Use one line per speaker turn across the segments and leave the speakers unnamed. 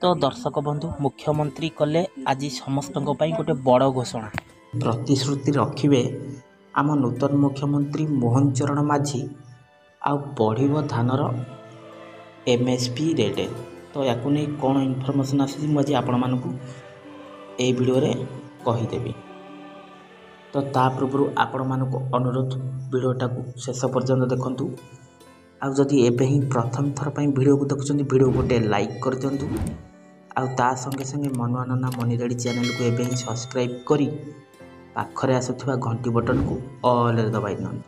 तो दर्शक बंधु मुख्यमंत्री कले आज समस्त गोटे बड़ घोषणा प्रतिश्रुति रखिए आम नूतन मुख्यमंत्री मोहन चरण माझी आ बढ़ धानर एमएसपी रेट। तो या कौन इनफर्मेशन आसी मुझे आपण मानक ये वीडियो कहीदेवी। तो ता पूर्व आपण मानक अनुरोध वीडियोटा शेष पर्यंत देखंतु। आउ जदि एबे ही प्रथम थर पर वीडियो को देखुं वीडियो गोटे लाइक कर दिंतु। आउ ता संगे संगे मनुआनना मनीरेडी चैनल को एबे ही सब्सक्राइब करी पाखरे आसुथिबा घंटी बटन को ऑल रे दबाई दियंतु।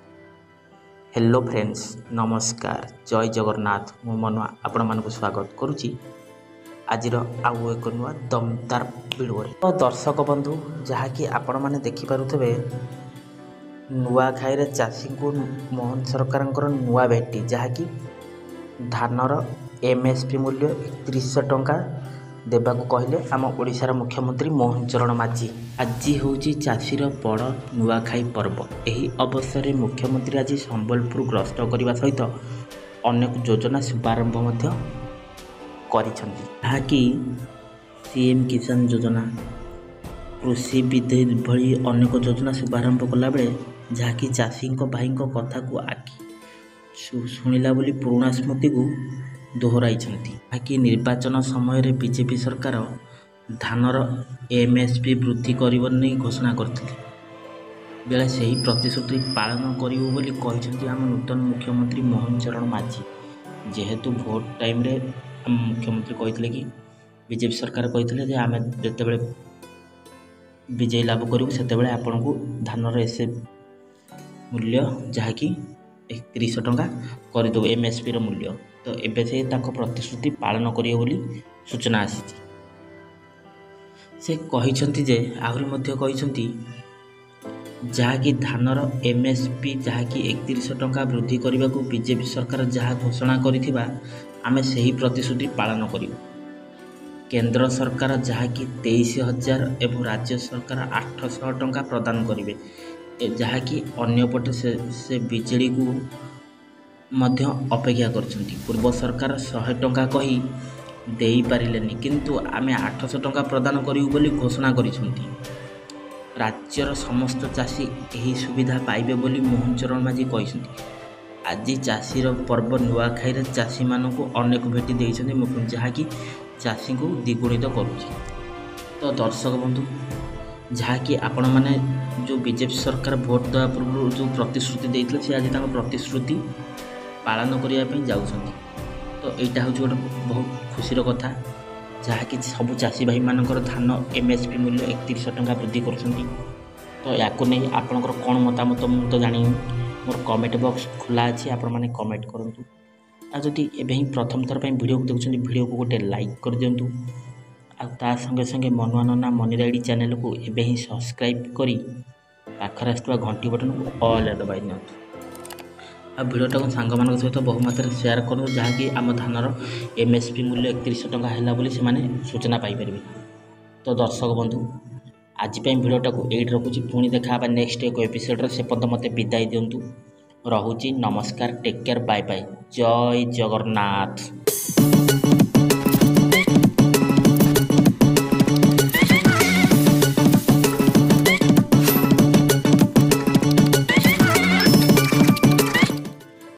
हेलो फ्रेंड्स, नमस्कार, जय जगन्नाथ। मु मनुआ आपण मानक स्वागत करुच्ची आज आउ एक नुआ दमदार वीडियो। तो दर्शक बंधु जहाँकि आपण मैंने देखिपे नुआखाई चाषी को मोहन सरकार नुआ भेटी जहाँकि धानर एमएसपी मूल्य 3100 टंका देवाक कहले आम ओडिशार मुख्यमंत्री मोहन चरण माझी। आज हूँ चाषीर बड़ नुआखाई पर्व। यही अवसर में मुख्यमंत्री आज संबलपुर गस्त करने सहित अनेक योजना शुभारंभ करिसेंति सीएम किसान योजना, कृषि विधि भली अनेक योजना शुभारंभ कला बेले जहाँकि चाषी भाई कथा को आखि शुणिला बोली पुराणा स्मृति को दोहराई कि निर्वाचन समय बीजेपी सरकार धानर एमएसपी वृद्धि करने घोषणा करते बेले से ही प्रतिश्रुति पालन करी आम नूतन मुख्यमंत्री मोहन चरण माझी। जेहेतु भोट टाइम रे मुख्यमंत्री कहते कि बीजेपी सरकार कहते आम जिते विजय लाभ करूँ से आपण को धानर एसे मूल्य जहाँकि 3100 टंका करदेव एमएसपी रो मूल्य। तो एबे से प्रतिश्रुति पालन करिए बोली सूचना आसी। से कहिसंती जे आहुरी मध्य कहिसंती जहाँकि धानर एमएसपी जहाँकि 3100 टंका वृद्धि करने को बीजेपी सरकार जहाँ घोषणा करिथिबा आमे सही प्रतिश्रुति पालन करियो। केंद्र सरकार जहाँकि 23,000 एवं राज्य सरकार 800 टंका प्रदान करेंगे जहाँकि अन्यपटे से बिजेडी को मध्य अपेक्षा करछंती। पूर्व सरकार 100 टंका कही देई पारिलेनी किंतु आमे 800 टंका प्रदान करियो बोली घोषणा करिसंती। राज्यर समस्त चाषी यही सुविधा पाइबे बोली मोहन चरण माझी कहिसंती। आज चाषीर पर्व नुआखाई चाषी मानक अनेक भेटी देइछंती मुख्यमंत्री जहाँकि चाषी को द्विगुणित करुच्ची। तो दर्शक बंधु जहाँकि आपण मैंने जो बीजेपी सरकार भोट देवा पूर्व जो प्रतिश्रुति देते से आज प्रतिश्रुति पालन करने जाऊँगी। तो यहाँ हूँ गोटे बहुत खुशीर कथा जहाँकि सबू चाषी भाई मानकर धान एमएसपी मूल्य 3100 टंका वृद्धि कर। तो या नहीं आपंकर कौन मतामत मुझे तो जानी मोर कमेंट बॉक्स खुला अच्छी आपण मैंने कमेंट करूँ। आ जदि एबे ही प्रथम थर पर वीडियो को देखुं वीडियो को गोटे लाइक कर दिंतु। आ संगे संगे मनुआनना मनीरेडी चैनल को एबे ही सब्सक्राइब करी पाखरे आसुवा घंटी बटन को ऑल दबाई दियंतु। आ वीडियोटा को सांग मान सहित बहु मात्रा शेयर करूँ जहाँकि आम धानर एमएसपी मूल्य 3100 टंका है बोली से सूचना पाइपर। तो दर्शक बंधु आज वीडियोटा को एट रखुची पुणी देखा नेक्स्ट एक एपिसोड से पर्यंत मत विदाई दिंतु। रहुची नमस्कार, टेक केयर, बाय बाय, जय जगन्नाथ।